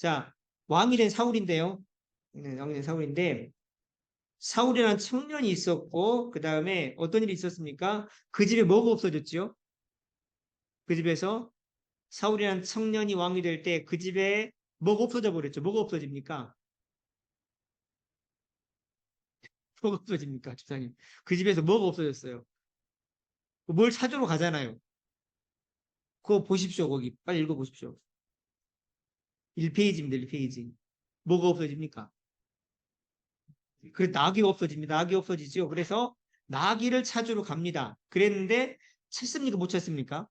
자, 왕이 된 사울인데요. 왕이 된 사울인데 사울이라는 청년이 있었고 그 다음에 어떤 일이 있었습니까? 그 집에 뭐가 없어졌죠? 그 집에서 사울이라는 청년이 왕이 될 때 그 집에 뭐가 없어져 버렸죠? 뭐가 없어집니까? 뭐가 없어집니까, 집사님? 그 집에서 뭐가 없어졌어요? 뭘 찾으러 가잖아요. 그거 보십시오, 거기. 빨리 읽어보십시오. 1페이지입니다, 1페이지. 뭐가 없어집니까? 그 나귀가 없어집니다. 나귀 없어지죠. 그래서 나귀를 찾으러 갑니다. 그랬는데 찾습니까? 못 찾습니까?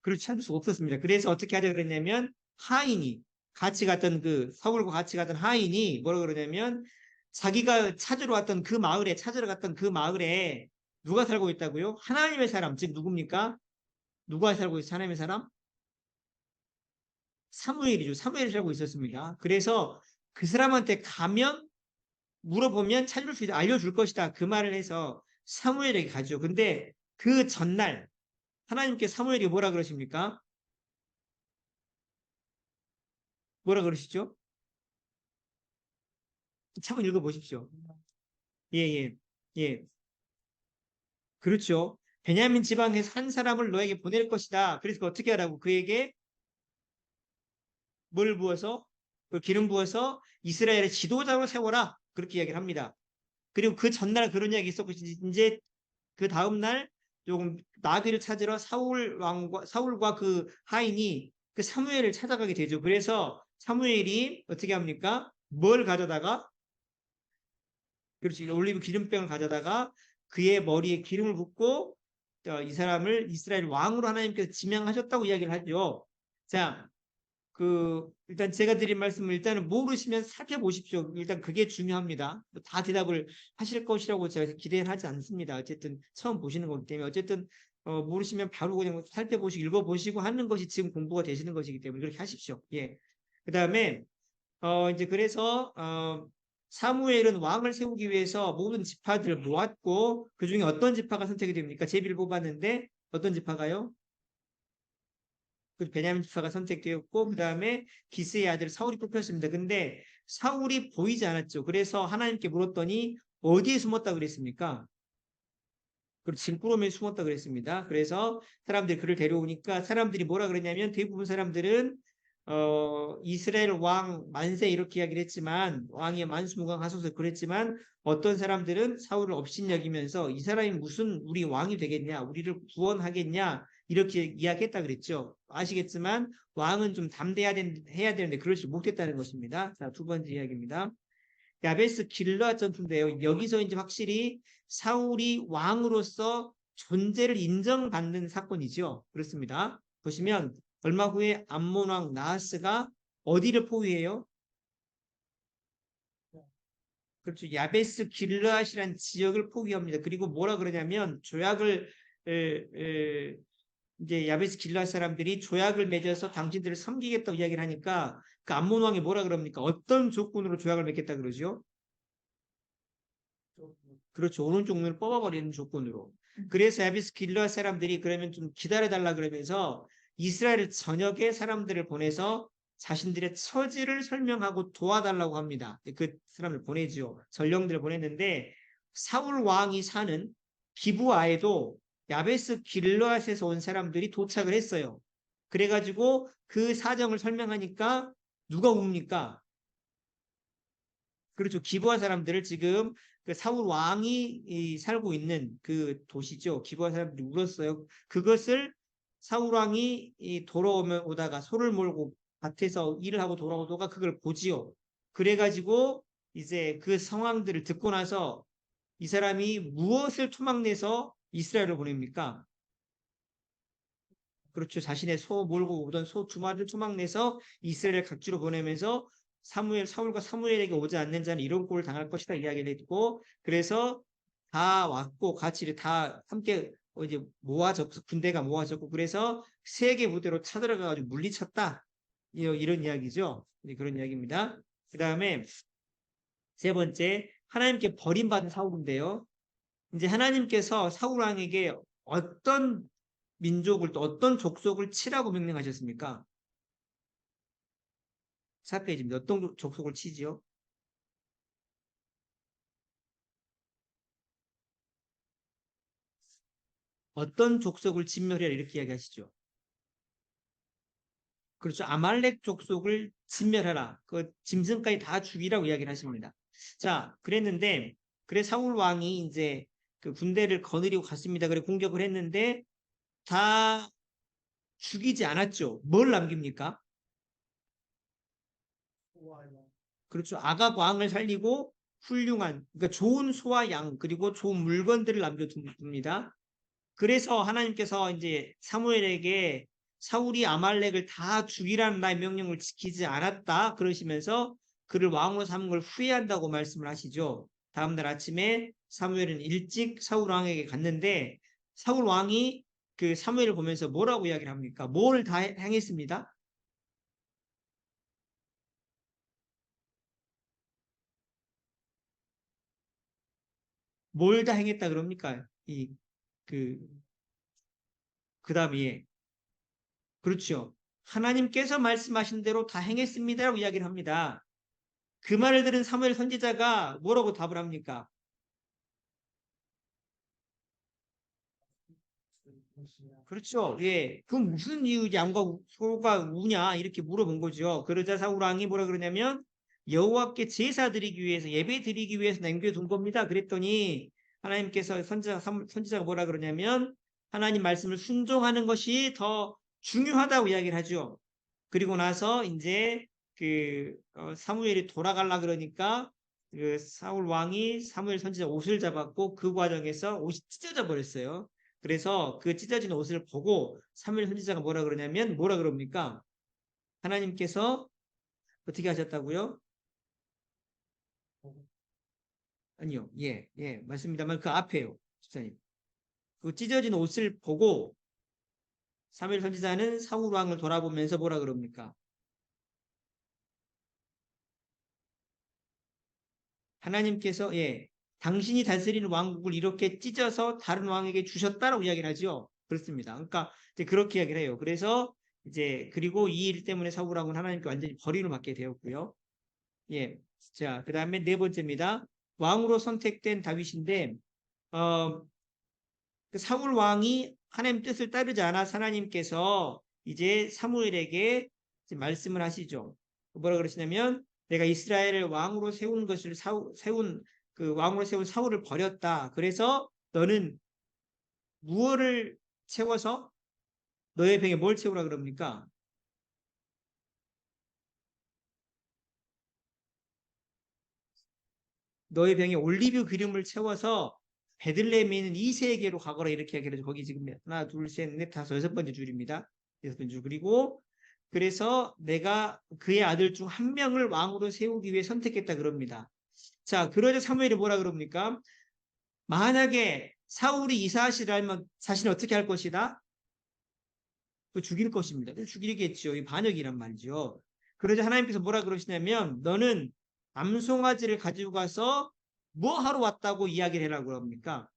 그렇게 찾을 수가 없었습니다. 그래서 어떻게 하자 그랬냐면 하인이 같이 갔던 그 사울과 같이 갔던 하인이 뭐라 그러냐면 자기가 찾으러 왔던 그 마을에 찾으러 갔던 그 마을에 누가 살고 있다고요? 하나님의 사람, 즉 누굽니까? 누가 살고 있어? 하나님의 사람? 사무엘이죠. 사무엘이 살고 있었습니다. 그래서 그 사람한테 가면 물어보면 찾을 수 있다, 알려줄 것이다. 그 말을 해서 사무엘에게 가죠. 근데 그 전날 하나님께 사무엘이 뭐라 그러십니까? 뭐라 그러시죠? 한번 읽어보십시오. 예, 예, 예. 그렇죠. 베냐민 지방에서 한 사람을 너에게 보낼 것이다. 그래서 어떻게 하라고? 그에게 뭘 부어서? 그 기름 부어서 이스라엘의 지도자로 세워라. 그렇게 이야기를 합니다. 그리고 그 전날 그런 이야기 있었고, 이제 그 다음날 조금 나귀를 찾으러 사울과 그 하인이 그 사무엘을 찾아가게 되죠. 그래서 사무엘이 어떻게 합니까? 뭘 가져다가 그렇지 올리브 기름병을 가져다가 그의 머리에 기름을 붓고 이 사람을 이스라엘 왕으로 하나님께서 지명하셨다고 이야기를 하죠. 자, 일단 제가 드린 말씀을 일단은 모르시면 살펴보십시오. 일단 그게 중요합니다. 다 대답을 하실 것이라고 제가 기대를 하지 않습니다. 어쨌든 처음 보시는 거기 때문에 어쨌든 모르시면 바로 그냥 살펴보시고 읽어보시고 하는 것이 지금 공부가 되시는 것이기 때문에 그렇게 하십시오. 예. 그 다음에 이제 그래서 사무엘은 왕을 세우기 위해서 모든 지파들을 모았고 그 중에 어떤 지파가 선택이 됩니까? 제비를 뽑았는데 어떤 지파가요? 그 베냐민 지파가 선택되었고 그 다음에 기스의 아들 사울이 뽑혔습니다. 근데 사울이 보이지 않았죠. 그래서 하나님께 물었더니 어디에 숨었다 그랬습니까? 그리고 질구름에 숨었다 그랬습니다. 그래서 사람들이 그를 데려오니까 사람들이 뭐라 그랬냐면 대부분 사람들은 이스라엘 왕 만세 이렇게 이야기를 했지만 왕이 만수무강하소서 그랬지만 어떤 사람들은 사울을 업신여기면서 이 사람이 무슨 우리 왕이 되겠냐 우리를 구원하겠냐 이렇게 이야기했다 그랬죠. 아시겠지만 왕은 좀 해야 되는데 그러지 못했다는 것입니다. 자, 두 번째 이야기입니다. 야베스 길르앗 전투인데요. 여기서 이제 확실히 사울이 왕으로서 존재를 인정받는 사건이죠. 그렇습니다. 보시면 얼마 후에 암몬 왕 나하스가 어디를 포위해요? 그렇죠. 야베스 길르앗이라는 지역을 포기합니다. 그리고 뭐라 그러냐면 조약을 에, 에, 이제 야베스 길르앗 사람들이 조약을 맺어서 당신들을 섬기겠다고 이야기를 하니까 그 암몬 왕이 뭐라 그럽니까? 어떤 조건으로 조약을 맺겠다 그러죠? 그렇죠. 오른쪽 눈을 뽑아버리는 조건으로. 그래서 야비스 길르앗 사람들이 그러면 좀 기다려달라 그러면서 이스라엘 전역에 사람들을 보내서 자신들의 처지를 설명하고 도와달라고 합니다. 그 사람을 보내죠. 전령들을 보냈는데 사울 왕이 사는 기브아에도 야베스 길르앗에서 온 사람들이 도착을 했어요. 그래가지고 그 사정을 설명하니까 누가 웁니까? 그렇죠. 기부한 사람들을 지금 그 사울 왕이 살고 있는 그 도시죠. 기부한 사람들이 울었어요. 그것을 사울 왕이 오다가 소를 몰고 밭에서 일을 하고 돌아오다가 그걸 보지요. 그래가지고 이제 그 상황들을 듣고 나서 이 사람이 무엇을 투막내서 이스라엘을 보냅니까? 그렇죠. 자신의 소 몰고 오던 소 두 마리를 투막내서 이스라엘 각지로 보내면서 사울과 사무엘에게 오지 않는 자는 이런 꼴을 당할 것이다 이야기를 했고, 그래서 다 왔고 같이 다 함께 이제 모아졌고 군대가 모아졌고 그래서 세계 무대로 쳐들어가가지고 물리쳤다 이런 이야기죠. 그런 이야기입니다. 그 다음에 세 번째 하나님께 버림받은 사울인데요. 이제 하나님께서 사울 왕에게 어떤 민족을 또 어떤 족속을 치라고 명령하셨습니까? 4페이지입니다. 어떤 족속을 치지요? 어떤 족속을 진멸해라 이렇게 이야기하시죠. 그렇죠. 아말렉 족속을 진멸하라. 그 짐승까지 다 죽이라고 이야기를 하십니다. 자, 그랬는데 그래 사울 왕이 이제 그 군대를 거느리고 갔습니다. 그래 공격을 했는데 다 죽이지 않았죠. 뭘 남깁니까? 그렇죠. 아각 왕을 살리고 훌륭한 그러니까 좋은 소와 양 그리고 좋은 물건들을 남겨둡니다. 그래서 하나님께서 이제 사무엘에게 사울이 아말렉을 다 죽이라는 나의 명령을 지키지 않았다 그러시면서 그를 왕으로 삼은 걸 후회한다고 말씀을 하시죠. 다음날 아침에 사무엘은 일찍 사울 왕에게 갔는데 사울 왕이 그 사무엘을 보면서 뭐라고 이야기를 합니까? 뭘 다 행했습니다. 뭘 다 행했다 그럽니까? 그, 그 다음에 그렇죠. 하나님께서 말씀하신 대로 다 행했습니다라고 이야기를 합니다. 그 말을 들은 사무엘 선지자가 뭐라고 답을 합니까? 그렇죠. 예. 그 무슨 이유 양과 소가 우냐 이렇게 물어본 거죠. 그러자 사울 왕이 뭐라 그러냐면 여호와께 제사 드리기 위해서 예배 드리기 위해서 남겨둔 겁니다. 그랬더니 하나님께서 선지자가 뭐라 그러냐면 하나님 말씀을 순종하는 것이 더 중요하다고 이야기를 하죠. 그리고 나서 이제 사무엘이 돌아가려 그러니까 그 사울 왕이 사무엘 선지자 옷을 잡았고 그 과정에서 옷이 찢어져 버렸어요. 그래서 그 찢어진 옷을 보고 사무엘 선지자가 뭐라 그러냐면 뭐라 그럽니까? 하나님께서 어떻게 하셨다고요? 아니요. 예, 예, 맞습니다만 그 앞에요. 집사님. 그 찢어진 옷을 보고 사무엘 선지자는 사울 왕을 돌아보면서 뭐라 그럽니까? 하나님께서 예, 당신이 다스리는 왕국을 이렇게 찢어서 다른 왕에게 주셨다라고 이야기를 하죠. 그렇습니다. 그러니까 이제 그렇게 이야기를 해요. 그래서 이제 그리고 이 일 때문에 사울 왕은 하나님께 완전히 버림을 받게 되었고요. 예. 자, 그다음에 네 번째입니다. 왕으로 선택된 다윗인데 어, 그 사울 왕이 하나님 뜻을 따르지 않아 하나님께서 이제 사무엘에게 이제 말씀을 하시죠. 뭐라 그러시냐면 내가 이스라엘을 왕으로 세운 것을 세운 그 왕으로 세운 사울을 버렸다. 그래서 너는 무엇을 채워서 너의 병에 뭘 채우라 그럽니까? 너의 병에 올리브 기름을 채워서 베들레헴에 있는 이세에게로 가거라 이렇게 얘기를 해서 거기 지금 하나 둘셋넷 다섯 여섯 번째 줄입니다. 여섯 번째 줄 그리고 그래서 내가 그의 아들 중 한 명을 왕으로 세우기 위해 선택했다 그럽니다. 자 그러자 사무엘이 뭐라 그럽니까? 만약에 사울이 이사하시라 하면 자신이 어떻게 할 것이다? 그 죽일 것입니다. 죽이겠죠. 이 반역이란 말이죠. 그러자 하나님께서 뭐라 그러시냐면 너는 암송아지를 가지고 가서 뭐 하러 왔다고 이야기를 해라고 합니까?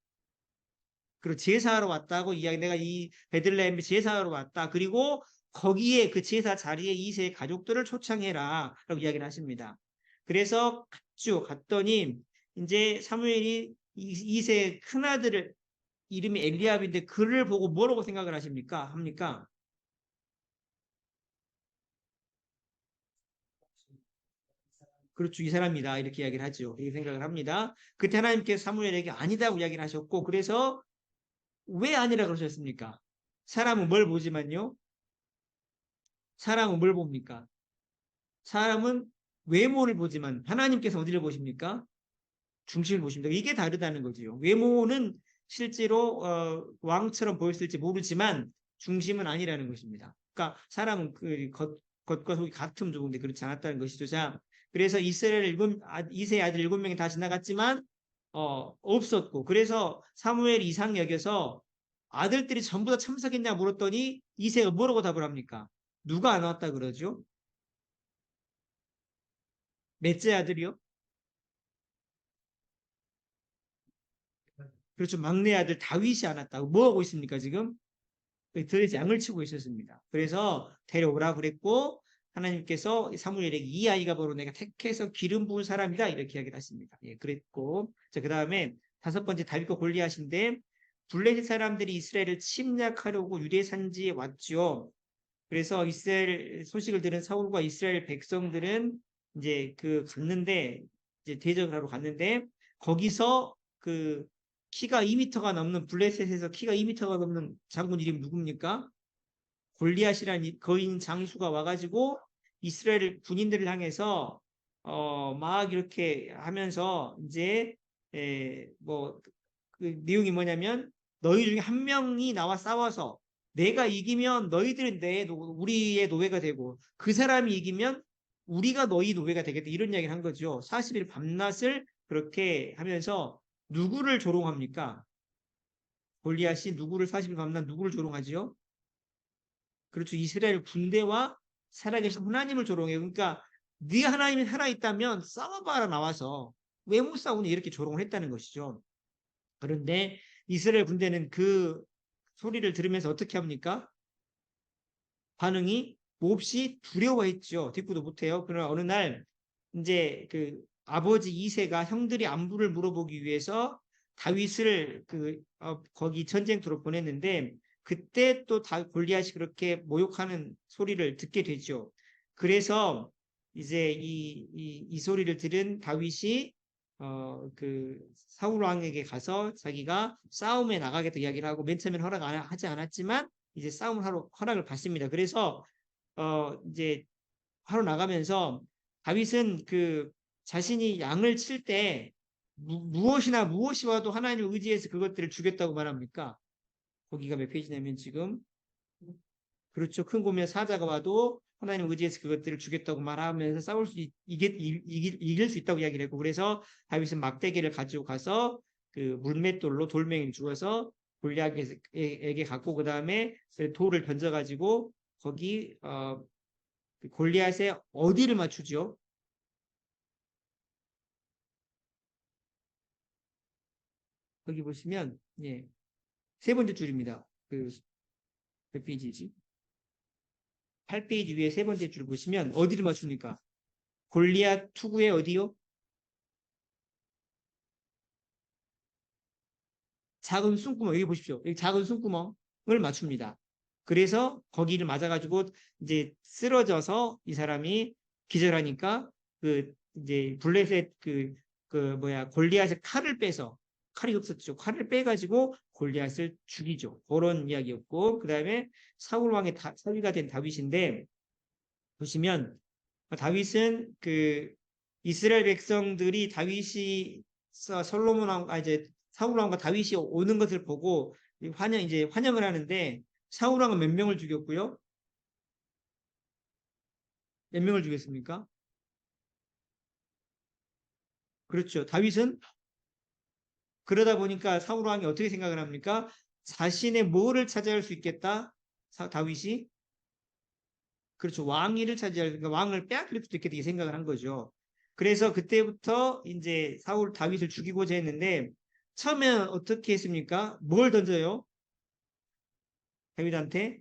그리고 제사하러 왔다고 이야기 내가 이 베들레헴에 제사하러 왔다. 그리고 거기에 그 제사 자리에 이세의 가족들을 초청해라 라고 이야기를 하십니다. 그래서 갔죠. 갔더니 이제 사무엘이 이세의 큰아들을 이름이 엘리압인데 그를 보고 뭐라고 생각을 하십니까? 합니까? 그렇죠. 이 사람이다. 이렇게 이야기를 하죠. 이 생각을 합니다. 그때 하나님께서 사무엘에게 아니다고 이야기를 하셨고, 그래서 왜 아니라 그러셨습니까? 사람은 뭘 보지만요? 사람은 뭘 봅니까? 사람은 외모를 보지만 하나님께서 어디를 보십니까? 중심을 보십니다. 이게 다르다는 거지요. 외모는 실제로 왕처럼 보였을지 모르지만 중심은 아니라는 것입니다. 그러니까 사람은 겉과 속이 같으면 좋은데 그렇지 않았다는 것이죠. 자, 그래서 이스라엘 이세 아들 일곱 명이 다 지나갔지만 없었고 그래서 사무엘 이상 여겨서 아들들이 전부 다 참석했냐 물었더니 이세가 뭐라고 답을 합니까? 누가 안 왔다 그러죠? 넷째 아들이요? 그렇죠. 막내 아들 다윗이 안 왔다고 뭐 하고 있습니까 지금? 들에서 양을 치고 있었습니다. 그래서 데려오라 그랬고 하나님께서 사무엘에게 이 아이가 바로 내가 택해서 기름 부은 사람이다 이렇게 이야기를 하십니다. 예, 그랬고 자 그다음에 다섯 번째 다윗과 골리앗인데 블레셋 사람들이 이스라엘을 침략하려고 유대 산지에 왔죠. 그래서 이스라엘 소식을 들은 사울과 이스라엘 백성들은 이제 갔는데 이제 대적을 하러 갔는데 거기서 키가 2m가 넘는 블레셋에서 키가 2m가 넘는 장군 이름이 누굽니까? 골리앗이라는 거인 장수가 와가지고 이스라엘 군인들을 향해서 막 이렇게 하면서 이제 그 내용이 뭐냐면 너희 중에 한 명이 나와 싸워서 내가 이기면 너희들은 우리의 노예가 되고 그 사람이 이기면 우리가 너희 노예가 되겠다 이런 이야기를 한 거죠. 40일 밤낮을 그렇게 하면서 누구를 조롱합니까? 골리앗이 누구를 40일 밤낮 누구를 조롱하지요? 그렇죠. 이스라엘 군대와 살아계신 하나님을 조롱해요. 그러니까 네 하나님이 살아있다면 싸워봐라 나와서 왜 못 싸우니 이렇게 조롱을 했다는 것이죠. 그런데 이스라엘 군대는 그 소리를 들으면서 어떻게 합니까? 반응이 몹시 두려워했죠. 뒷구도 못해요. 그러나 어느 날 이제 아버지 이새가 형들이 안부를 물어보기 위해서 다윗을 거기 전쟁터로 보냈는데 그때 또 골리앗이 그렇게 모욕하는 소리를 듣게 되죠. 그래서 이제 이 소리를 들은 다윗이 사울 왕에게 가서 자기가 싸움에 나가겠다 이야기를 하고 맨 처음에는 하지 않았지만 이제 싸움을 하러 허락을 받습니다. 그래서 이제 하러 나가면서 다윗은 자신이 양을 칠 때 무엇이 와도 하나님을 의지해서 그것들을 주겠다고 말합니까? 거기가 몇 페이지냐면 지금 그렇죠. 큰 고미와 사자가 와도 하나님 의지해서 그것들을 주겠다고 말하면서 싸울 수 이길 수 있다고 이야기를 했고 그래서 다윗은 막대기를 가지고 가서 물맷돌로 돌멩이를 주어서 골리앗에게 갖고 그 다음에 돌을 던져가지고 거기 골리앗의 어디를 맞추죠? 거기 보시면 예, 세 번째 줄입니다. 몇 페이지지? 8페이지 위에 세 번째 줄 보시면 어디를 맞춥니까? 골리앗 투구의 어디요? 작은 숨구멍 여기 보십시오. 여기 작은 숨구멍을 맞춥니다. 그래서 거기를 맞아가지고 이제 쓰러져서 이 사람이 기절하니까 이제 블레셋 골리앗의 칼을 빼서 칼이 없었죠. 칼을 빼가지고 골리앗을 죽이죠. 그런 이야기였고 그 다음에 사울 왕의 사위가 된 다윗인데 보시면 다윗은 이스라엘 백성들이 다윗이 솔로몬 왕 이제 사울 왕과 다윗이 오는 것을 보고 환영을 하는데 사울 왕은 몇 명을 죽였고요? 몇 명을 죽였습니까? 그렇죠. 다윗은 그러다 보니까 사울 왕이 어떻게 생각을 합니까? 자신의 뭐를 차지할 수 있겠다? 다윗이 그렇죠. 왕위를 그러니까 왕을 빼앗길 수도 있겠다 이 생각을 한 거죠. 그래서 그때부터 이제 다윗을 죽이고자 했는데 처음엔 어떻게 했습니까? 뭘 던져요? 다윗한테?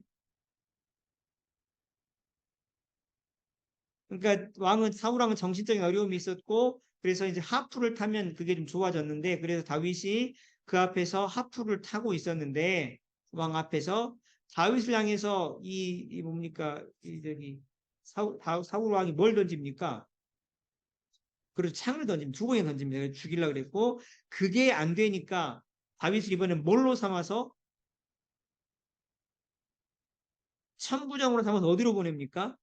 그러니까 사울 왕은 정신적인 어려움이 있었고 그래서 이제 하프를 타면 그게 좀 좋아졌는데 그래서 다윗이 그 앞에서 하프를 타고 있었는데 왕 앞에서 다윗을 향해서 이 뭡니까? 사울 왕이 뭘 던집니까? 그래서 창을 두 번이나 던집니다. 죽이려고 그랬고 그게 안 되니까 다윗을 이번엔 뭘로 삼아서 천부장으로 삼아서 어디로 보냅니까?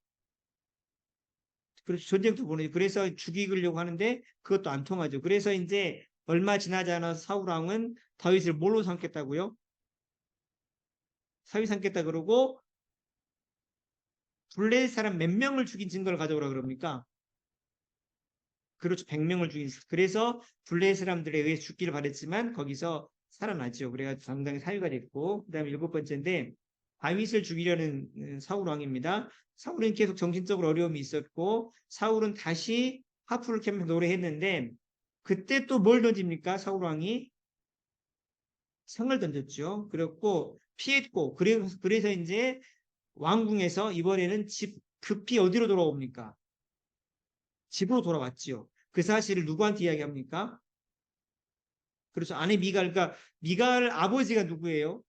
그래서 전쟁터 보내죠. 그래서 죽이려고 하는데 그것도 안 통하죠. 그래서 이제 얼마 지나지 않아서 사울 왕은 다윗을 뭘로 삼겠다고요? 사위 삼겠다 그러고 블레셋 사람 몇 명을 죽인 증거를 가져오라 그럽니까? 그렇죠. 100명을 죽인. 그래서 블레셋 사람들에 의해 죽기를 바랬지만 거기서 살아났죠. 그래가지고 상당히 사유가 됐고 그다음에 일곱 번째인데 다윗을 죽이려는 사울 왕입니다. 사울은 계속 정신적으로 어려움이 있었고 사울은 다시 하프를 캐면서 노래했는데 그때 또 뭘 던집니까? 사울 왕이 성을 던졌죠. 그랬고 피했고 그래서 이제 왕궁에서 이번에는 급히 어디로 돌아옵니까? 집으로 돌아왔지요. 그 사실을 누구한테 이야기합니까? 그렇죠. 아내 미갈, 그러니까 미갈 아버지가 누구예요?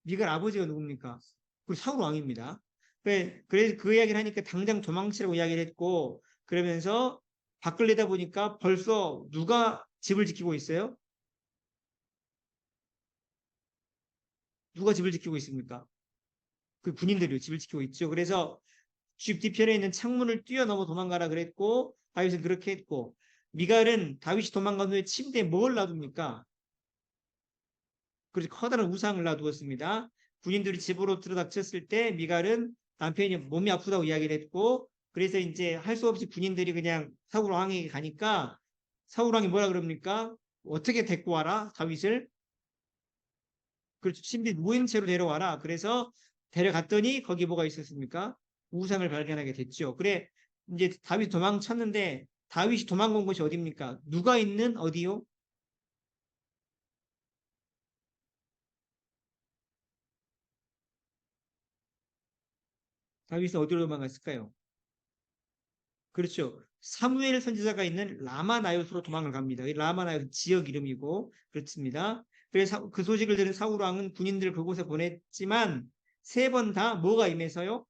미갈 아버지가 누굽니까? 그 사울 왕입니다. 그래서 그 이야기를 하니까 당장 도망치라고 이야기를 했고, 그러면서 밖을 내다보니까 벌써 누가 집을 지키고 있어요? 누가 집을 지키고 있습니까? 그 군인들이 집을 지키고 있죠. 그래서 집 뒤편에 있는 창문을 뛰어넘어 도망가라 그랬고, 다윗은 그렇게 했고, 미갈은 다윗이 도망간 후에 침대에 뭘 놔둡니까? 그래서 커다란 우상을 놔두었습니다. 군인들이 집으로 들어닥쳤을 때 미갈은 남편이 몸이 아프다고 이야기를 했고, 그래서 이제 할 수 없이 군인들이 그냥 사울 왕에게 가니까 사울 왕이 뭐라 그럽니까? 어떻게 데리고 와라 다윗을? 그렇죠. 침대 누인 채로 데려와라. 그래서 데려갔더니 거기 뭐가 있었습니까? 우상을 발견하게 됐죠. 그래 이제 다윗 도망쳤는데 다윗이 도망간 곳이 어디입니까? 누가 있는 어디요? 다윗은 어디로 도망갔을까요? 그렇죠. 사무엘 선지자가 있는 라마나요스로 도망을 갑니다. 이 라마나요스 지역 이름이고 그렇습니다. 그래서 그 소식을 들은 사울 왕은 군인들을 그곳에 보냈지만 세 번 다 뭐가 임해서요?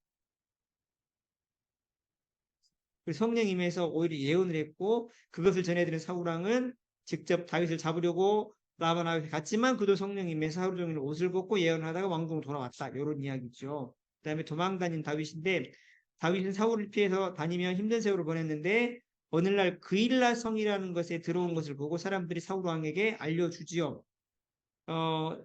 그 성령 임해서 오히려 예언을 했고 그것을 전해들은 사울 왕은 직접 다윗을 잡으려고 라마나요스에 갔지만 그도 성령 임해서 하루 종일 옷을 벗고 예언하다가 왕궁으로 돌아왔다. 이런 이야기죠. 그다음에 도망 다닌 다윗인데 다윗은 사울을 피해서 다니며 힘든 세월을 보냈는데 어느 날 그일라 성이라는 것에 들어온 것을 보고 사람들이 사울 왕에게 알려주지요.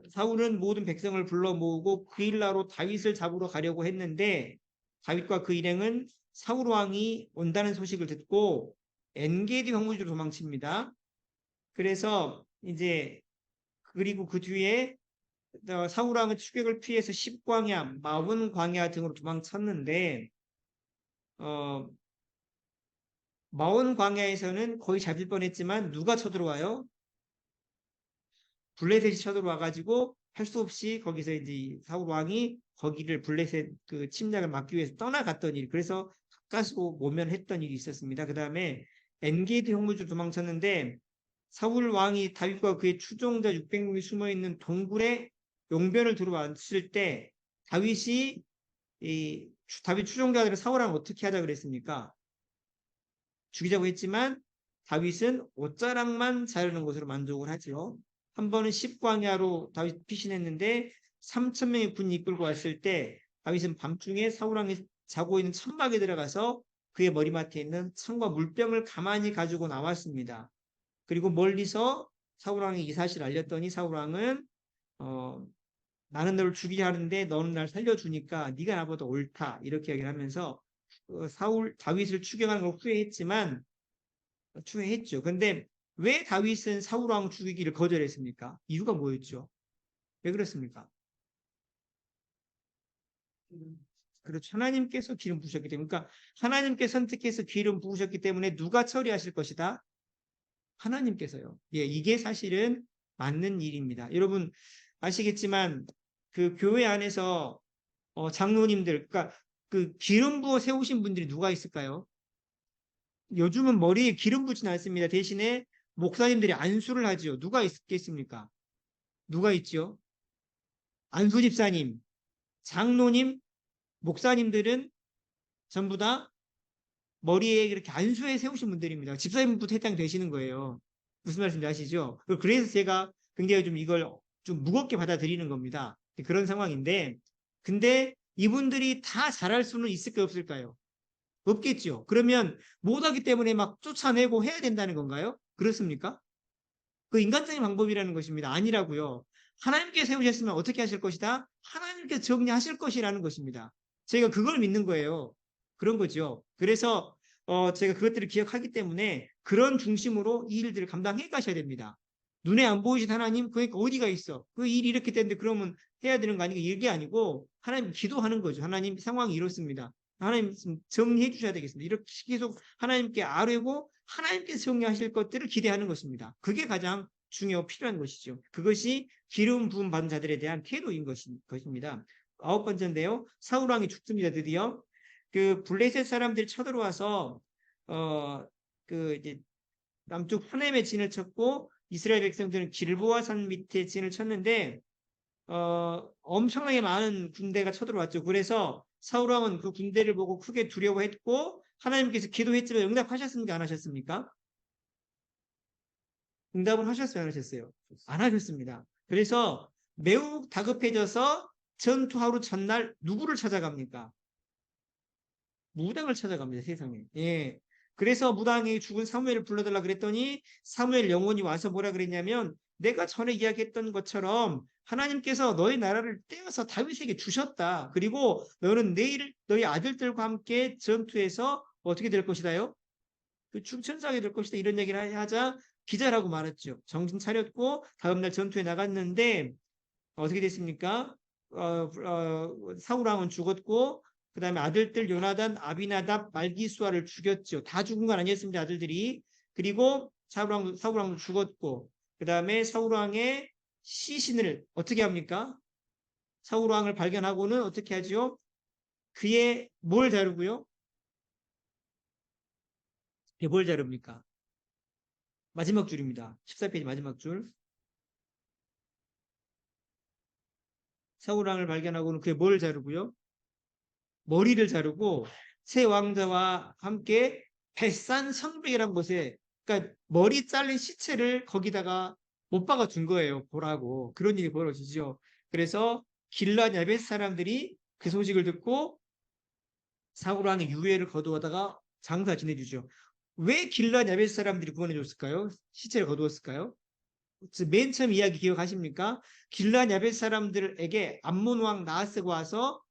사울은 모든 백성을 불러 모으고 그일라로 다윗을 잡으러 가려고 했는데 다윗과 그 일행은 사울 왕이 온다는 소식을 듣고 엔게디 황무지로 도망칩니다. 그래서 이제 그리고 그 뒤에 사울 왕은 추격을 피해서 십광야, 마온 광야 등으로 도망쳤는데 어, 마온 광야에서는 거의 잡힐 뻔했지만 누가 쳐들어와요? 블레셋이 쳐들어와가지고 할 수 없이 거기서 이제 사울 왕이 거기를 블레셋 그 침략을 막기 위해서 떠나갔던 일, 그래서 가까스로 모면했던 일이 있었습니다. 그 다음에 엔게디 형무지로 도망쳤는데 사울 왕이 다윗과 그의 추종자 600명이 숨어 있는 동굴에 용변을 들어왔을 때 다윗이 이 다윗 추종자들은 사울 왕을 어떻게 하자 그랬습니까? 죽이자고 했지만 다윗은 옷자락만 자르는 것으로 만족을 하지요. 한 번은 십광야로 다윗 피신했는데 3천 명의 군이 이끌고 왔을 때 다윗은 밤중에 사울 왕이 자고 있는 천막에 들어가서 그의 머리맡에 있는 창과 물병을 가만히 가지고 나왔습니다. 그리고 멀리서 사울 왕이 이 사실을 알렸더니 사울 왕은 나는 너를 죽이려 하는데 너는 날 살려주니까 네가 나보다 옳다 이렇게 얘기를 하면서 사울 다윗을 추격하는 걸 후회했죠. 근데 왜 다윗은 사울 왕 죽이기를 거절했습니까? 이유가 뭐였죠? 왜 그렇습니까? 그렇죠. 하나님께서 기름 부으셨기 때문에, 그러니까 하나님께 선택해서 기름 부으셨기 때문에 누가 처리하실 것이다? 하나님께서요. 예, 이게 사실은 맞는 일입니다. 여러분 아시겠지만 그 교회 안에서 장로님들, 그러니까 그 기름 부어 세우신 분들이 누가 있을까요? 요즘은 머리에 기름 붓진 않습니다. 대신에 목사님들이 안수를 하지요. 누가 있겠습니까? 누가 있죠? 안수 집사님, 장로님, 목사님들은 전부 다 머리에 이렇게 안수해 세우신 분들입니다. 집사님부터 해당되시는 거예요. 무슨 말씀인지 아시죠? 그래서 제가 굉장히 좀 이걸 좀 무겁게 받아들이는 겁니다. 그런 상황인데, 근데 이분들이 다 잘할 수는 있을까요, 없을까요? 없겠죠. 그러면 못하기 때문에 막 쫓아내고 해야 된다는 건가요? 그렇습니까? 그 인간적인 방법이라는 것입니다. 아니라고요. 하나님께 세우셨으면 어떻게 하실 것이다? 하나님께 정리하실 것이라는 것입니다. 제가 그걸 믿는 거예요. 그런 거죠. 그래서 제가 그것들을 기억하기 때문에 그런 중심으로 이 일들을 감당해 가셔야 됩니다. 눈에 안 보이신 하나님, 그러니까 어디가 있어? 그 일이 이렇게 됐는데 그러면 해야 되는 거 아니고 이게 아니고 하나님 기도하는 거죠. 하나님 상황이 이렇습니다. 하나님 정리해 주셔야 되겠습니다. 이렇게 계속 하나님께 아뢰고 하나님께서 정리하실 것들을 기대하는 것입니다. 그게 가장 중요하고 필요한 것이죠. 그것이 기름 부음 받은 자들에 대한 태도인 것입니다. 아홉 번째인데요. 사울 왕이 죽습니다. 드디어 그 블레셋 사람들이 쳐들어와서 이제 남쪽 후넴에 진을 쳤고 이스라엘 백성들은 길보아 산 밑에 진을 쳤는데 엄청나게 많은 군대가 쳐들어왔죠. 그래서 사울 왕은 그 군대를 보고 크게 두려워했고 하나님께서 기도했지만 응답하셨습니까? 안 하셨습니까? 응답을 하셨어요? 안 하셨어요? 안 하셨습니다. 그래서 매우 다급해져서 전투하루 전날 누구를 찾아갑니까? 무당을 찾아갑니다. 세상에. 예. 그래서 무당이 죽은 사무엘을 불러달라 그랬더니 사무엘 영혼이 와서 뭐라 그랬냐면 내가 전에 이야기했던 것처럼 하나님께서 너희 나라를 떼어서 다윗에게 주셨다. 그리고 너는 내일 너희 아들들과 함께 전투에서 어떻게 될 것이다요? 그 충천사하게 될 것이다. 이런 얘기를 하자 기자라고 말했죠. 정신 차렸고 다음날 전투에 나갔는데 어떻게 됐습니까? 사울 왕은 죽었고 그 다음에 아들들 요나단, 아비나답, 말기수아를 죽였죠. 다 죽은 건 아니었습니다. 아들들이. 그리고 사울 왕도 죽었고 그 다음에 사울 왕의 시신을 어떻게 합니까? 사울 왕을 발견하고는 어떻게 하죠? 그의 뭘 자르고요? 그게 뭘 자릅니까? 마지막 줄입니다. 14페이지 마지막 줄. 사울 왕을 발견하고는 그의 뭘 자르고요? 머리를 자르고 새 왕자와 함께 벳산 성벽이라는 곳에 그러니까 머리 잘린 시체를 거기다가 못 박아 둔 거예요. 보라고. 그런 일이 벌어지죠. 그래서 길랏 야벳 사람들이 그 소식을 듣고 사울 왕의 유해를 거두어다가 장사 지내주죠. 왜 길랏 야벳 사람들이 구원해줬을까요? 시체를 거두었을까요? 맨 처음 이야기 기억하십니까? 길랏 야벳 사람들에게 암몬 왕 나하스가 와서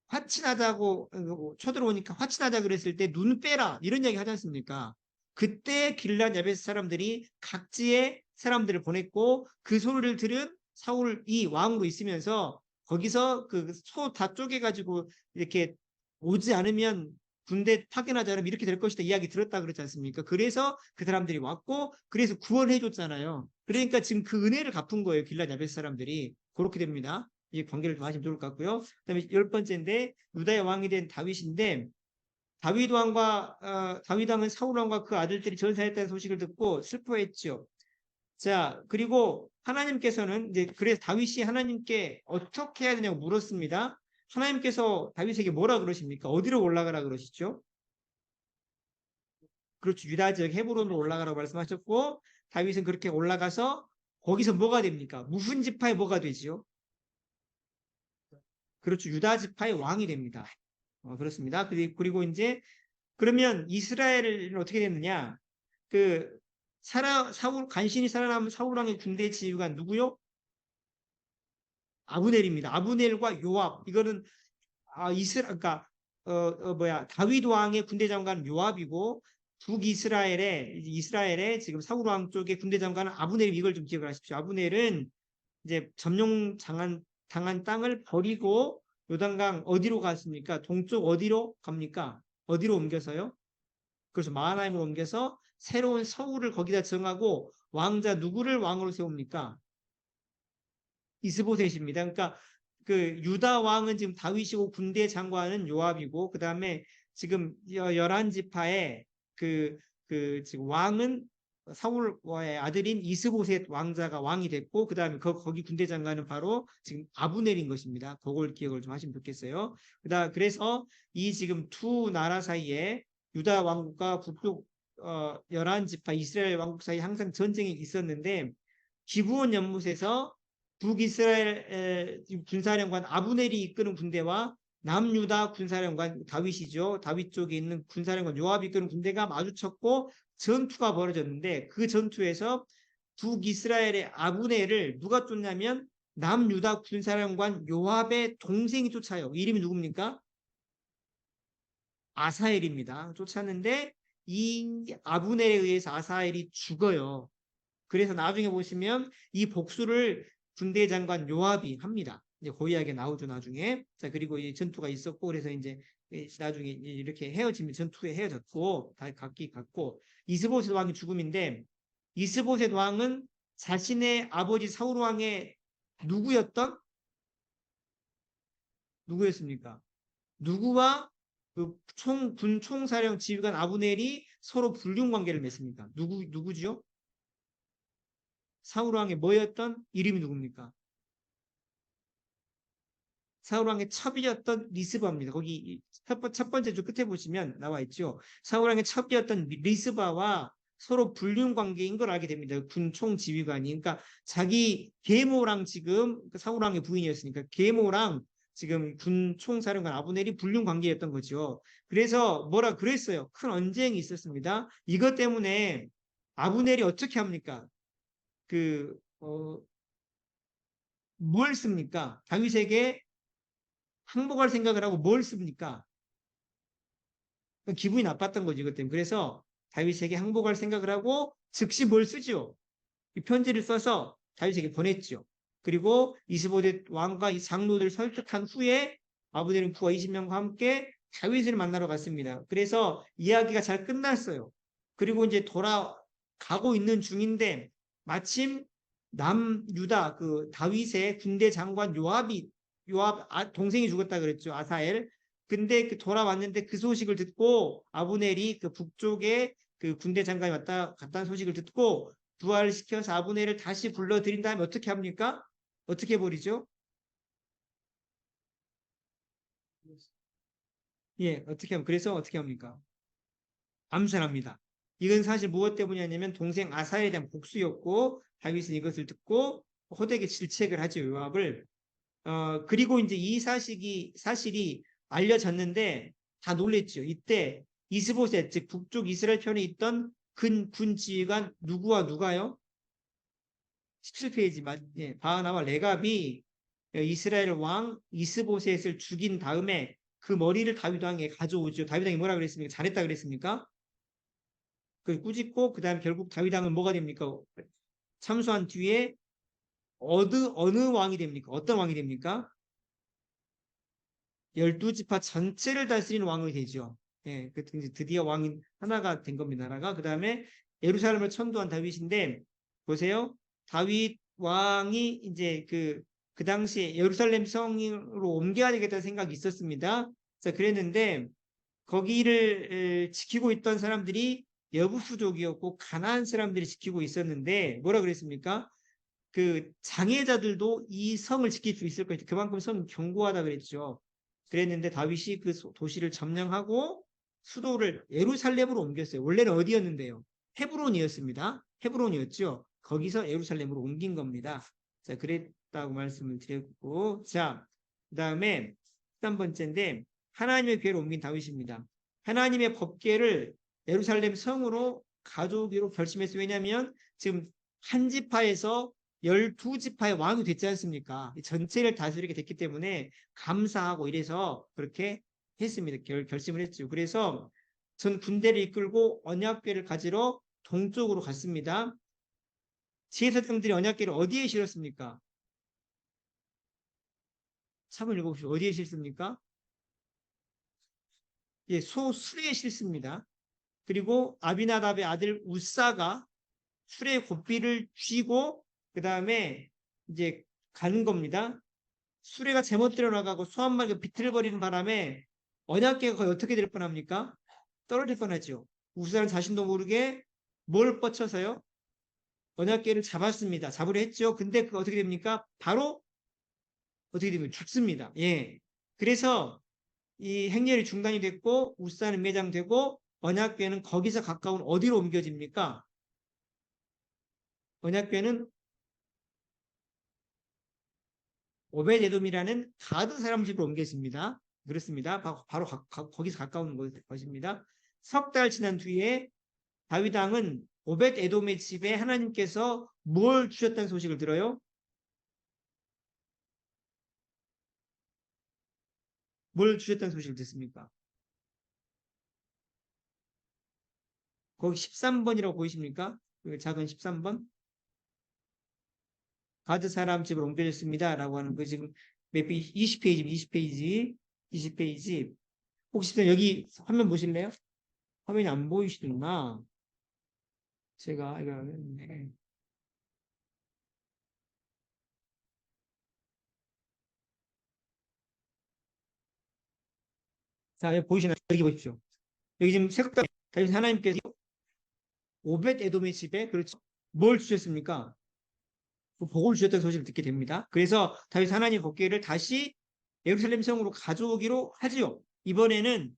화친하자고 쳐들어오니까 화친하자 그랬을 때 눈 빼라 이런 이야기 하지 않습니까? 그때 길랏 야벳 사람들이 각지에 사람들을 보냈고 그 소리를 들은 사울이 왕으로 있으면서 거기서 그 소 다 쪼개가지고 이렇게 오지 않으면 군대 파견하지 않으면 이렇게 될 것이다 이야기 들었다 그랬지 않습니까? 그래서 그 사람들이 왔고 그래서 구원해 줬잖아요. 그러니까 지금 그 은혜를 갚은 거예요. 길랏 야벳 사람들이 그렇게 됩니다. 이 관계를 좀 하시면 좋을 것 같고요. 그다음에 열 번째인데 유다의 왕이 된 다윗인데 다윗 왕은 사울 왕과 그 아들들이 전사했다는 소식을 듣고 슬퍼했죠. 자, 그리고 하나님께서는 이제 그래서 다윗이 하나님께 어떻게 해야 되냐고 물었습니다. 하나님께서 다윗에게 뭐라 그러십니까? 어디로 올라가라 그러시죠? 그렇죠. 유다 지역 헤브론으로 올라가라고 말씀하셨고 다윗은 그렇게 올라가서 거기서 뭐가 됩니까? 무슨 지파에 뭐가 되지요? 그렇죠. 유다 지파의 왕이 됩니다. 그렇습니다. 그리고 이제 그러면 이스라엘은 어떻게 됐느냐? 그 사울 간신히 살아남은 사울 왕의 군대 지휘관 누구요? 아브넬입니다. 아브넬과 요압 이거는 그러니까 다윗 왕의 군대 장관은 요압이고 이스라엘의 지금 사울 왕 쪽의 군대 장관은 아브넬 이걸 좀 기억을 하십시오. 아브넬은 이제 당한 땅을 버리고 요단강 어디로 갔습니까? 동쪽 어디로 갑니까? 어디로 옮겨서요? 그래서 마하나임으로 옮겨서 새로운 서울을 거기다 정하고 왕자 누구를 왕으로 세웁니까? 이스보셋입니다. 그러니까 그 유다 왕은 지금 다윗이고 군대 장관은 요압이고 그 다음에 지금 11지파의 그 지금 왕은 사울의 아들인 이스보셋 왕자가 왕이 됐고 그 다음에 거기 군대 장관은 바로 지금 아브넬인 것입니다. 그걸 기억을 좀 하시면 좋겠어요. 그래서 이 지금 두 나라 사이에 유다 왕국과 북쪽 11지파 이스라엘 왕국 사이에 항상 전쟁이 있었는데 기브온 연못에서 북이스라엘 군사령관 아브넬이 이끄는 군대와 남유다 군사령관 다윗이죠. 다윗 쪽에 있는 군사령관 요압이 이끄는 군대가 마주쳤고 전투가 벌어졌는데 그 전투에서 북이스라엘의 아브넬을 누가 쫓냐면 남유다 군사령관 요압의 동생이 쫓아요. 이름이 누굽니까? 아사엘입니다. 쫓았는데 이 아브넬에 의해서 아사엘이 죽어요. 그래서 나중에 보시면 이 복수를 군대 장관 요압이 합니다. 이제 고이하게 나오죠 나중에. 자 그리고 이 전투가 있었고 그래서 이제 나중에 이렇게 헤어지면 전투에 헤어졌고 다 각기 갔고 이스보셋 왕의 죽음인데 이스보셋 왕은 자신의 아버지 사울 왕의 누구였던 누구였습니까? 누구와 그 군 총사령 지휘관 아브넬이 서로 불륜 관계를 맺습니까? 누구죠? 사울 왕의 뭐였던 이름이 누굽니까? 사울 왕의 첩이었던 리스바입니다. 거기 첫 번째 줄 끝에 보시면 나와 있죠. 사울 왕의 첩이었던 리스바와 서로 불륜 관계인 걸 알게 됩니다. 군 총지휘관이. 그러니까 자기 계모랑 지금 사울 왕의 부인이었으니까 계모랑 지금 군 총사령관 아브넬이 불륜 관계였던 거죠. 그래서 뭐라 그랬어요. 큰 언쟁이 있었습니다. 이것 때문에 아브넬이 어떻게 합니까? 그, 뭘 씁니까? 다윗에게 항복할 생각을 하고 뭘 씁니까? 기분이 나빴던 거지, 이것 때문에. 그래서 다윗에게 항복할 생각을 하고 즉시 뭘 쓰죠? 이 편지를 써서 다윗에게 보냈죠. 그리고 25대 왕과 이 장로들 설득한 후에 아브넬은 부하 20명과 함께 다윗을 만나러 갔습니다. 그래서 이야기가 잘 끝났어요. 그리고 이제 돌아가고 있는 중인데 마침 남유다 그 다윗의 군대 장관 요압 동생이 죽었다 그랬죠. 아사엘. 근데 그 돌아왔는데 그 소식을 듣고 아브넬이 그 북쪽에 그 군대 장관이 왔다 갔다는 소식을 듣고 부활시켜서 아브넬을 다시 불러들인 다음에 어떻게 합니까? 어떻게 해버리죠? 예, 어떻게 하면 그래서 어떻게 합니까? 암살합니다. 이건 사실 무엇 때문이냐면 동생 아사에 대한 복수였고 다윗은 이것을 듣고 호되게 질책을 하죠. 요압을. 그리고 이제 이 사실이 알려졌는데 다 놀랬죠. 이때 이스보셋 즉 북쪽 이스라엘 편에 있던 군 지휘관 누가요? 17페이지 예, 바하나와 레갑이 이스라엘 왕 이스보셋을 죽인 다음에 그 머리를 다윗 왕에게 가져오죠. 다윗 왕이 뭐라 그랬습니까? 잘했다 그랬습니까? 그 꾸짖고 그다음 결국 다윗 왕은 뭐가 됩니까? 참수한 뒤에 어느 왕이 됩니까? 어떤 왕이 됩니까? 12지파 전체를 다스리는 왕이 되죠. 예, 그 이제 드디어 왕인 하나가 된 겁니다. 나라가. 그다음에 예루살렘을 천도한 다윗인데 보세요. 다윗 왕이 이제 그 당시에 예루살렘 성으로 옮겨야 되겠다는 생각이 있었습니다. 그래서 그랬는데 거기를 지키고 있던 사람들이 여부수족이었고 가나안 사람들이 지키고 있었는데 뭐라 그랬습니까? 그 장애자들도 이 성을 지킬 수 있을 것이다. 그만큼 성이 견고하다 그랬죠. 그랬는데 다윗이 그 도시를 점령하고 수도를 예루살렘으로 옮겼어요. 원래는 어디였는데요? 헤브론이었습니다. 헤브론이었죠. 거기서 예루살렘으로 옮긴 겁니다. 자, 그랬다고 말씀을 드렸고, 자, 그 다음에 13번째인데 하나님의 궤를 옮긴 다윗입니다. 하나님의 법궤를 예루살렘 성으로 가져오기로 결심했어요. 왜냐하면 지금 한 지파에서 12지파의 왕이 됐지 않습니까? 전체를 다스리게 됐기 때문에 감사하고 이래서 그렇게 했습니다. 결심을 했죠. 그래서 전 군대를 이끌고 언약궤를 가지러 동쪽으로 갔습니다. 지혜사장들이 언약궤를 어디에 실었습니까? 3월 7시 어디에 실습니까? 예, 소수레에 실습니다. 그리고 아비나답의 아들 우사가 수레의 고삐를 쥐고 그 다음에 이제 가는 겁니다. 수레가 제멋대로 나가고 소 한 마리가 비틀거리는 바람에 언약궤가 거의 어떻게 될 뻔합니까? 떨어질 뻔하죠. 우사는 자신도 모르게 뭘 뻗쳐서요? 언약궤를 잡았습니다. 잡으려 했죠. 근데 그 어떻게 됩니까? 바로 어떻게 됩니까? 죽습니다. 예. 그래서 이 행렬이 중단이 됐고 우사는 매장되고 언약궤는 거기서 가까운 어디로 옮겨집니까? 언약궤는 오벳에돔이라는 가드 사람 집으로 옮겼습니다. 그렇습니다. 바로 거기서 가까운 것입니다. 석 달 지난 뒤에 다윗 왕은 오벳에돔의 집에 하나님께서 뭘 주셨다는 소식을 들어요? 뭘 주셨다는 소식을 듣습니까? 거기 13번이라고 보이십니까? 그 작은 13번? 가드 사람 집으로 옮겨졌습니다. 라고 하는 거 지금 몇 페이지? 20페이지, 20페이지. 혹시 여기 화면 보실래요? 화면이 안 보이시는구나. 제가 이거 네. 자, 여기 보이시나요? 여기 보십시오. 여기 지금 색깔, 다윗 하나님께서 오벳 에돔의 집에, 그렇죠. 뭘 주셨습니까? 그 복을 주셨다는 소식을 듣게 됩니다. 그래서 다윗 하나님 복궤를 다시 예루살렘 성으로 가져오기로 하지요. 이번에는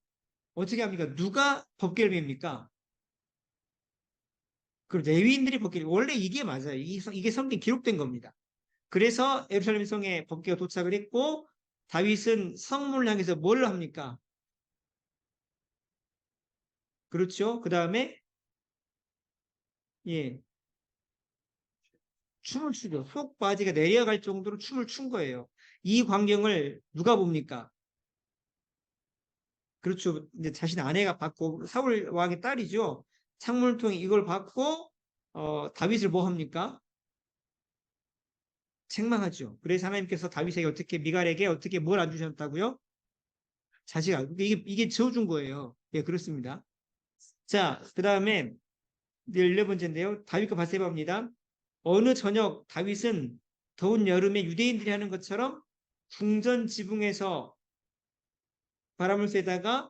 어떻게 합니까? 누가 법궤를 맵니까? 그 레위인들이 법궤를, 원래 이게 맞아요. 이게 성경에 기록된 겁니다. 그래서 예루살렘 성에 법궤가 도착을 했고, 다윗은 성문을 향해서 뭘 합니까? 그렇죠. 그 다음에, 예, 춤을 추죠. 속 바지가 내려갈 정도로 춤을 춘 거예요. 이 광경을 누가 봅니까? 그렇죠. 이제 자신 아내가 받고 사울 왕의 딸이죠. 창문을 통해 이걸 받고 다윗을 뭐 합니까? 책망하죠. 그래서 하나님께서 다윗에게 어떻게 미갈에게 어떻게 뭘 안 주셨다고요? 자식아. 이게 지어준 거예요. 예, 그렇습니다. 자, 그 다음에 11번째인데요. 다윗과 바세바입니다. 어느 저녁 다윗은 더운 여름에 유대인들이 하는 것처럼 궁전 지붕에서 바람을 쐬다가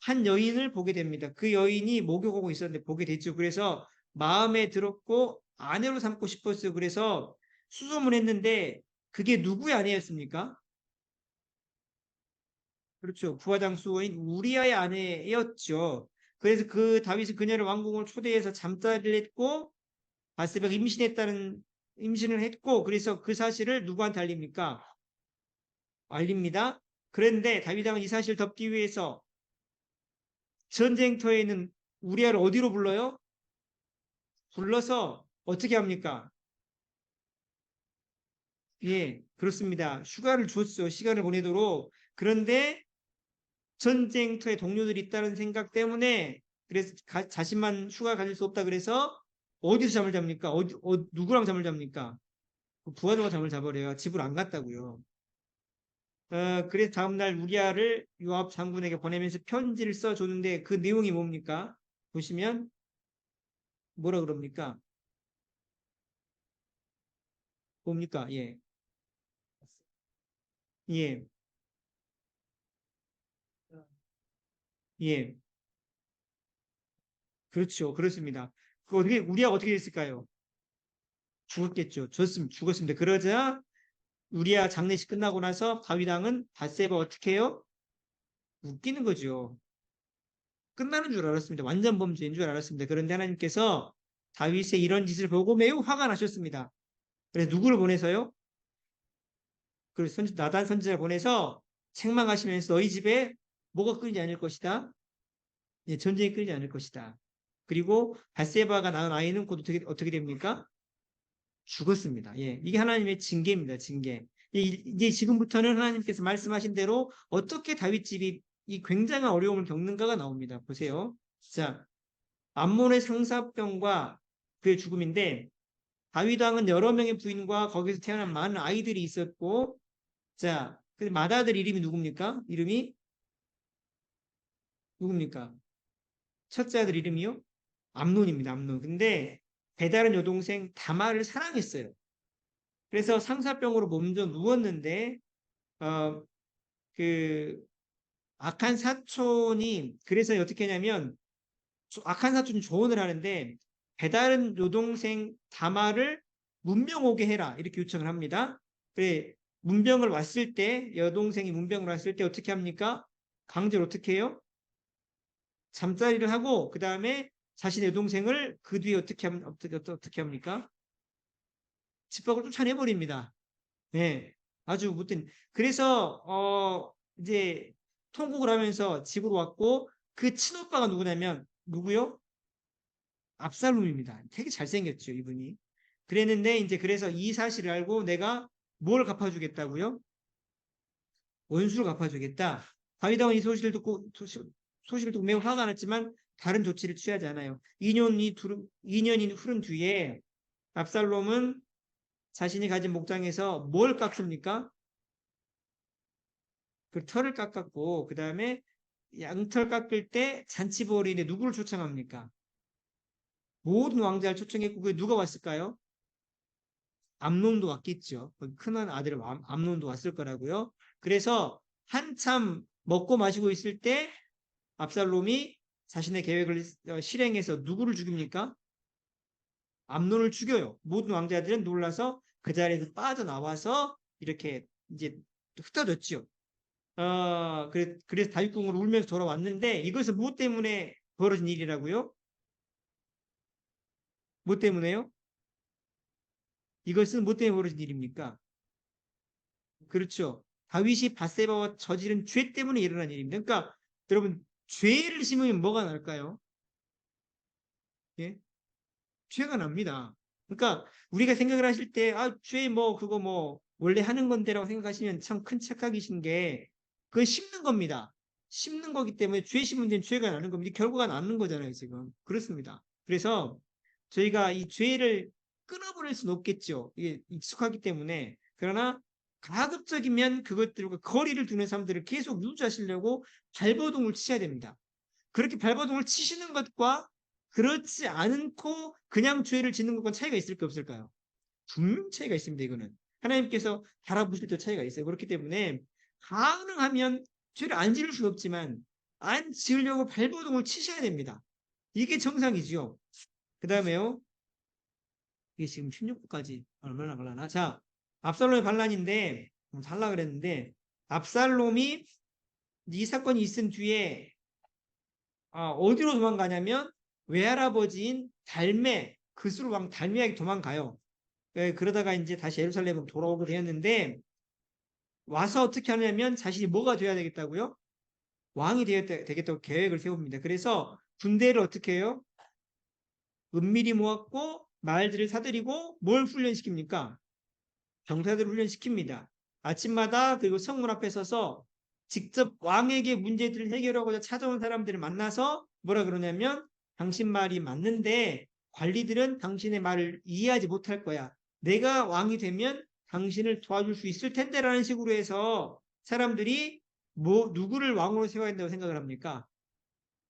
한 여인을 보게 됩니다. 그 여인이 목욕하고 있었는데 보게 됐죠. 그래서 마음에 들었고 아내로 삼고 싶었어요. 그래서 수소문 했는데 그게 누구의 아내였습니까? 그렇죠. 부하장수인 우리아의 아내였죠. 그래서 그 다윗은 그녀를 왕궁으로 초대해서 잠자리를 했고 바세바가 임신을 했고 그래서 그 사실을 누구한테 알립니까? 알립니다. 그런데 다윗 왕은 이 사실을 덮기 위해서 전쟁터에 있는 우리아를 어디로 불러요? 불러서 어떻게 합니까? 예, 그렇습니다. 휴가를 줬죠. 시간을 보내도록. 그런데 전쟁터에 동료들이 있다는 생각 때문에 그래서 자신만 휴가 가질 수 없다 그래서 어디서 잠을 잡니까? 누구랑 잠을 잡니까? 그 부하들과 잠을 자버려요. 집을 안 갔다고요. 그래서 다음날 우리아를 요압 장군에게 보내면서 편지를 써줬는데 그 내용이 뭡니까? 보시면 뭐라 그럽니까? 뭡니까? 예, 예, 예. 그렇죠. 그렇습니다. 우리아가 어떻게 됐을까요? 죽었겠죠. 죽었습니다. 그러자 우리아 장례식 끝나고 나서 다윗 왕은 밧세바 어떻게 해요? 웃기는 거죠. 끝나는 줄 알았습니다. 완전 범죄인 줄 알았습니다. 그런데 하나님께서 다윗의 이런 짓을 보고 매우 화가 나셨습니다. 그래서 누구를 보내서요? 나단 선지자를 보내서 책망하시면서 너희 집에 뭐가 끊이지 않을 것이다. 예, 전쟁이 끊이지 않을 것이다. 그리고 밧세바가 낳은 아이는 곧 어떻게 됩니까? 죽었습니다. 예, 이게 하나님의 징계입니다. 징계. 이제 지금부터는 하나님께서 말씀하신 대로 어떻게 다윗 집이 이 굉장한 어려움을 겪는가가 나옵니다. 보세요. 자, 암몬의 상사병과 그의 죽음인데 다윗 왕은 여러 명의 부인과 거기서 태어난 많은 아이들이 있었고, 자, 그 맏아들 이름이 누굽니까? 이름이 누굽니까? 첫째 아들 이름이요? 암논입니다. 암논. 근데 배다른 여동생 다말을 사랑했어요. 그래서 상사병으로 먼저 누웠는데 어, 그 악한 사촌이 그래서 어떻게 하냐면 악한 사촌이 조언을 하는데 배다른 여동생 다말을 문병 오게 해라 이렇게 요청을 합니다. 그래 문병을 왔을 때 여동생이 문병을 왔을 때 어떻게 합니까? 강제로 어떻게 해요? 잠자리를 하고 그 다음에 자신의 여동생을 그 뒤에 어떻게 합니까? 집 밖으로 쫓아내버립니다. 네, 아주 못된. 그래서 이제 통곡을 하면서 집으로 왔고 그 친오빠가 누구냐면 누구요? 압살롬입니다. 되게 잘생겼죠, 이분이. 그랬는데 이제 그래서 이 사실을 알고 내가 뭘 갚아주겠다고요? 원수를 갚아주겠다. 다윗 왕은 이 소식을 듣고 매우 화가 났지만 다른 조치를 취하지 않아요. 2년이 흐른 뒤에 압살롬은 자신이 가진 목장에서 뭘 깎습니까? 그 털을 깎았고 그 다음에 양털 깎을 때 잔치벌이인데 누구를 초청합니까? 모든 왕자를 초청했고 그게 누가 왔을까요? 암논도 왔겠죠. 큰 아들 암논도 왔을 거라고요. 그래서 한참 먹고 마시고 있을 때 압살롬이 자신의 계획을 실행해서 누구를 죽입니까? 암논을 죽여요. 모든 왕자들은 놀라서 그 자리에서 빠져나와서 이렇게 이제 흩어졌지요. 그래서 다윗궁으로 울면서 돌아왔는데 이것은 무엇 때문에 벌어진 일이라고요? 뭐 때문에요? 이것은 뭐 때문에 벌어진 일입니까? 그렇죠. 다윗이 밧세바와 저지른 죄 때문에 일어난 일입니다. 그러니까 여러분 죄를 심으면 뭐가 날까요? 예? 죄가 납니다. 그러니까 우리가 생각을 하실 때, 죄 뭐, 그거 뭐, 원래 하는 건데라고 생각하시면 참 큰 착각이신 게, 그건 심는 겁니다. 심는 거기 때문에 죄 심으면 되면 죄가 나는 겁니다. 결과가 나는 거잖아요, 지금. 그렇습니다. 그래서 저희가 이 죄를 끊어버릴 수는 없겠죠. 이게 익숙하기 때문에. 그러나 가급적이면 그것들과 거리를 두는 사람들을 계속 유지하시려고 발버둥을 치셔야 됩니다. 그렇게 발버둥을 치시는 것과 그렇지 않고 그냥 죄를 짓는 것과 차이가 있을까 없을까요? 분명 차이가 있습니다. 이거는 하나님께서 달아보실 때 차이가 있어요. 그렇기 때문에 가능하면 죄를 안 지을 수는 없지만 안 지으려고 발버둥을 치셔야 됩니다. 이게 정상이지요. 그 다음에요. 이게 지금 16부까지 얼마나 걸려나? 자, 압살롬의 반란인데 살라 그랬는데 압살롬이 이 사건이 있은 뒤에 어디로 도망가냐면 외할아버지인 달메 그스로 왕 달메에게 도망가요. 그러다가 이제 다시 예루살렘으로 돌아오게 되었는데 와서 어떻게 하냐면 자신이 뭐가 되어야 되겠다고요? 왕이 되겠다고 계획을 세웁니다. 그래서 군대를 어떻게 해요? 은밀히 모았고 말들을 사들이고 뭘 훈련시킵니까? 병사들을 훈련시킵니다. 아침마다 그리고 성문 앞에 서서 직접 왕에게 문제들을 해결하고자 찾아온 사람들을 만나서 뭐라 그러냐면 당신 말이 맞는데 관리들은 당신의 말을 이해하지 못할 거야. 내가 왕이 되면 당신을 도와줄 수 있을 텐데라는 식으로 해서 사람들이 누구를 왕으로 세워야 한다고 생각을 합니까?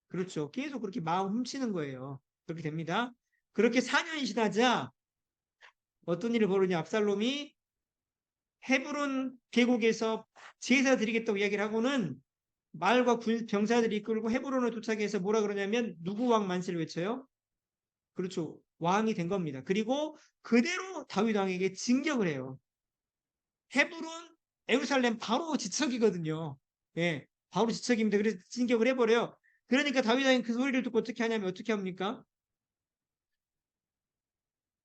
그렇죠. 계속 그렇게 마음 훔치는 거예요. 그렇게 됩니다. 그렇게 4년이 지나자 어떤 일을 벌이냐 압살롬이 헤브론 계곡에서 제사 드리겠다고 이야기를 하고는 말과 병사들이 이끌고 헤브론에 도착해서 뭐라 그러냐면 누구 왕 만세를 외쳐요? 그렇죠. 왕이 된 겁니다. 그리고 그대로 다윗 왕에게 진격을 해요. 헤브론, 예루살렘 바로 지척이거든요. 예, 바로 지척입니다. 그래서 진격을 해버려요. 그러니까 다윗 왕이 그 소리를 듣고 어떻게 하냐면 어떻게 합니까?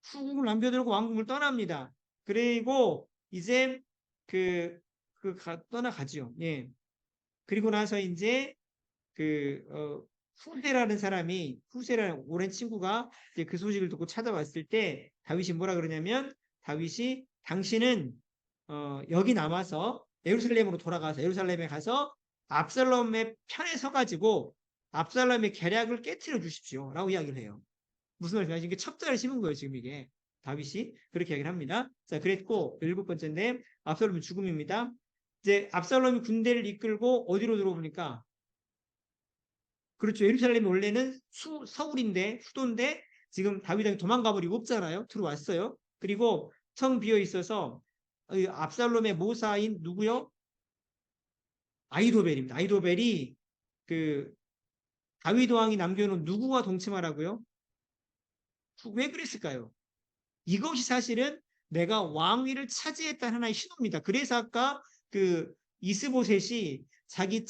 후궁을 남겨두고 왕궁을 떠납니다. 그리고 이제 떠나가죠. 예. 그리고 나서 이제 후세라는 사람이 후세라는 오랜 친구가 이제 그 소식을 듣고 찾아왔을 때 다윗이 뭐라 그러냐면 다윗이 당신은 여기 남아서 예루살렘으로 돌아가서 예루살렘에 가서 압살롬의 편에 서가지고 압살롬의 계략을 깨트려 주십시오라고 이야기를 해요. 무슨 말씀이냐? 이게 첩자를 심은 거예요, 지금 이게. 다윗이 그렇게 이야기를 합니다. 자, 그랬고, 7번째인데, 압살롬의 죽음입니다. 이제 압살롬이 군대를 이끌고 어디로 들어오니까, 그렇죠. 예루살렘이 원래는 서울인데, 수도인데, 지금 다윗이 도망가 버리고 없잖아요. 들어왔어요. 그리고 텅 비어 있어서, 압살롬의 모사인 누구요? 아이도벨입니다. 아이도벨이 그 다윗 왕이 남겨놓은 누구와 동침하라고요? 왜 그랬을까요? 이것이 사실은 내가 왕위를 차지했다는 하나의 신호입니다. 그래서 아까 그 이스보셋이 자기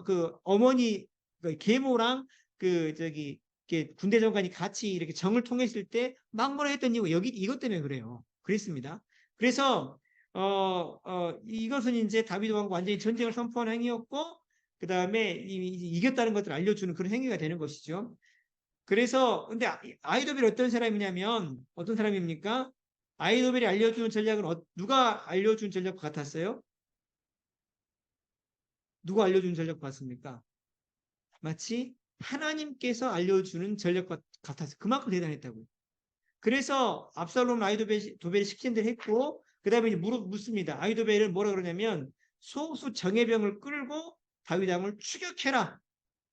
그 어머니 그 계모랑 군대 장관이 같이 이렇게 정을 통했을 때 막 뭐라 했던 이유 여기 이것 때문에 그래요. 그랬습니다. 그래서 이것은 이제 다윗 왕과 완전히 전쟁을 선포한 행위였고 그 다음에 이겼다는 것을 알려주는 그런 행위가 되는 것이죠. 그래서 근데 아이도벨이 어떤 사람이냐면 어떤 사람입니까? 아이도벨이 알려주는 전략은 누가 알려준 전략 같았어요? 누가 알려준 전략 같습니까? 마치 하나님께서 알려주는 전략 같았어요. 그만큼 대단했다고요. 그래서 압살롬 아이도벨이 시킨 대로 했고 그 다음에 이제 묻습니다. 아이도벨은 뭐라 그러냐면 소수 정예병을 끌고 다윗 왕을 추격해라.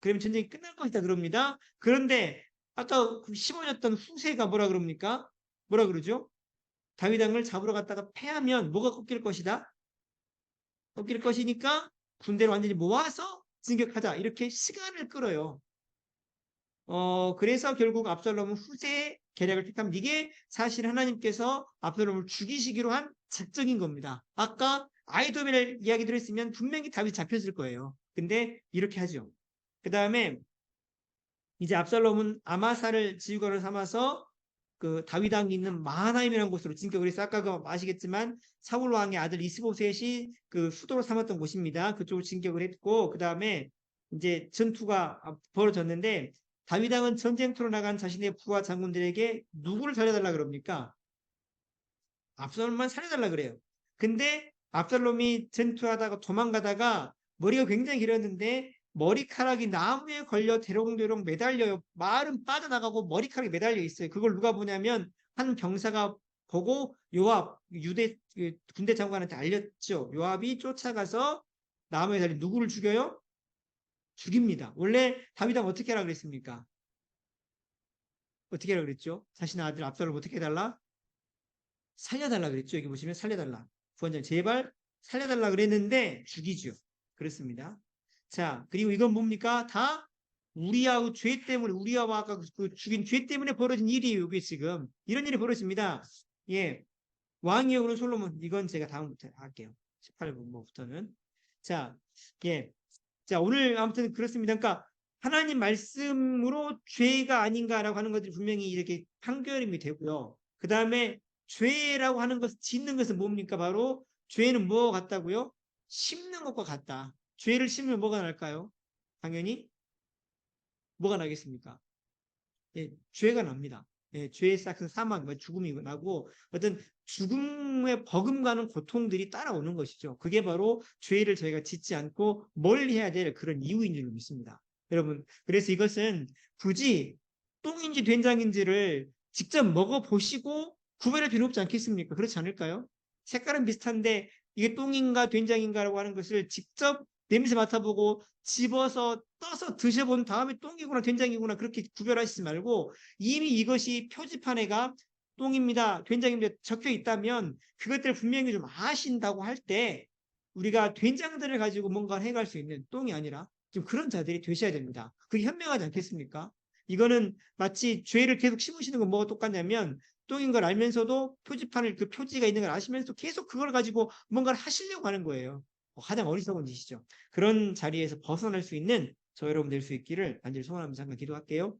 그러면 전쟁이 끝날 것이다 그럽니다. 그런데 아까 15였던 후세가 뭐라 그럽니까? 뭐라 그러죠? 다윗 왕을 잡으러 갔다가 패하면 뭐가 꺾일 것이다? 꺾일 것이니까 군대를 완전히 모아서 진격하자. 이렇게 시간을 끌어요. 그래서 결국 압살롬은 후세 계략을 택합니다. 이게 사실 하나님께서 압살롬을 죽이시기로 한 작정인 겁니다. 아까 아이도벨 이야기 들었으면 분명히 답이 잡혔을 거예요. 근데 이렇게 하죠. 그 다음에 이제 압살롬은 아마사를 지휘관으로 삼아서 그 다윗 왕이 있는 마하나임이라는 곳으로 진격을 해서 아까 그 아시겠지만 사울 왕의 아들 이스보셋이 그 수도로 삼았던 곳입니다. 그쪽으로 진격을 했고 그 다음에 이제 전투가 벌어졌는데 다윗 왕은 전쟁터로 나간 자신의 부하 장군들에게 누구를 살려달라 그럽니까? 압살롬만 살려달라 그래요. 근데 압살롬이 전투하다가 도망가다가 머리가 굉장히 길었는데 머리카락이 나무에 걸려 대롱대롱 매달려요. 말은 빠져나가고 머리카락이 매달려 있어요. 그걸 누가 보냐면 한 병사가 보고 요압 유대 군대 장관한테 알렸죠. 요압이 쫓아가서 나무에 달린 누구를 죽여요? 죽입니다. 원래 다윗 왕 어떻게 하라 그랬습니까? 어떻게 하라 그랬죠? 자신의 아들 압살롬 어떻게 해달라? 살려달라 그랬죠. 여기 보시면 살려달라. 구원자 제발 살려달라 그랬는데 죽이죠. 그렇습니다. 자, 그리고 이건 뭡니까? 다 우리아의 죄 때문에 우리아와 아까 그 죽인 죄 때문에 벌어진 일이에요. 이게 지금 이런 일이 벌어집니다. 예, 왕이 오는 솔로몬 이건 제가 다음부터 할게요. 18부터는 자, 예, 자 오늘 아무튼 그렇습니다. 그러니까 하나님 말씀으로 죄가 아닌가라고 하는 것들이 분명히 이렇게 판결이 되고요. 그 다음에 죄라고 하는 것을 짓는 것은 뭡니까? 바로 죄는 뭐가 같다고요? 심는 것과 같다. 죄를 심으면 뭐가 날까요? 당연히 뭐가 나겠습니까? 예, 죄가 납니다. 예, 죄의 싹은 사망, 죽음이 나고 어떤 죽음의 버금가는 고통들이 따라오는 것이죠. 그게 바로 죄를 저희가 짓지 않고 멀리 해야 될 그런 이유인 줄 믿습니다. 여러분, 그래서 이것은 굳이 똥인지 된장인지를 직접 먹어보시고 구별할 필요 없지 않겠습니까? 그렇지 않을까요? 색깔은 비슷한데 이게 똥인가 된장인가라고 하는 것을 직접 냄새 맡아보고 집어서 떠서 드셔본 다음에 똥이구나 된장이구나 그렇게 구별하시지 말고 이미 이것이 표지판에가 똥입니다, 된장입니다 적혀 있다면 그것들을 분명히 좀 아신다고 할 때 우리가 된장들을 가지고 뭔가를 해갈 수 있는 똥이 아니라 좀 그런 자들이 되셔야 됩니다. 그게 현명하지 않겠습니까? 이거는 마치 죄를 계속 심으시는 건 뭐가 똑같냐면 똥인 걸 알면서도 표지판을 그 표지가 있는 걸 아시면서 계속 그걸 가지고 뭔가를 하시려고 하는 거예요. 가장 어리석은 짓이죠. 그런 자리에서 벗어날 수 있는 저 여러분 될 수 있기를 간절히 소원하면서 잠깐 기도할게요.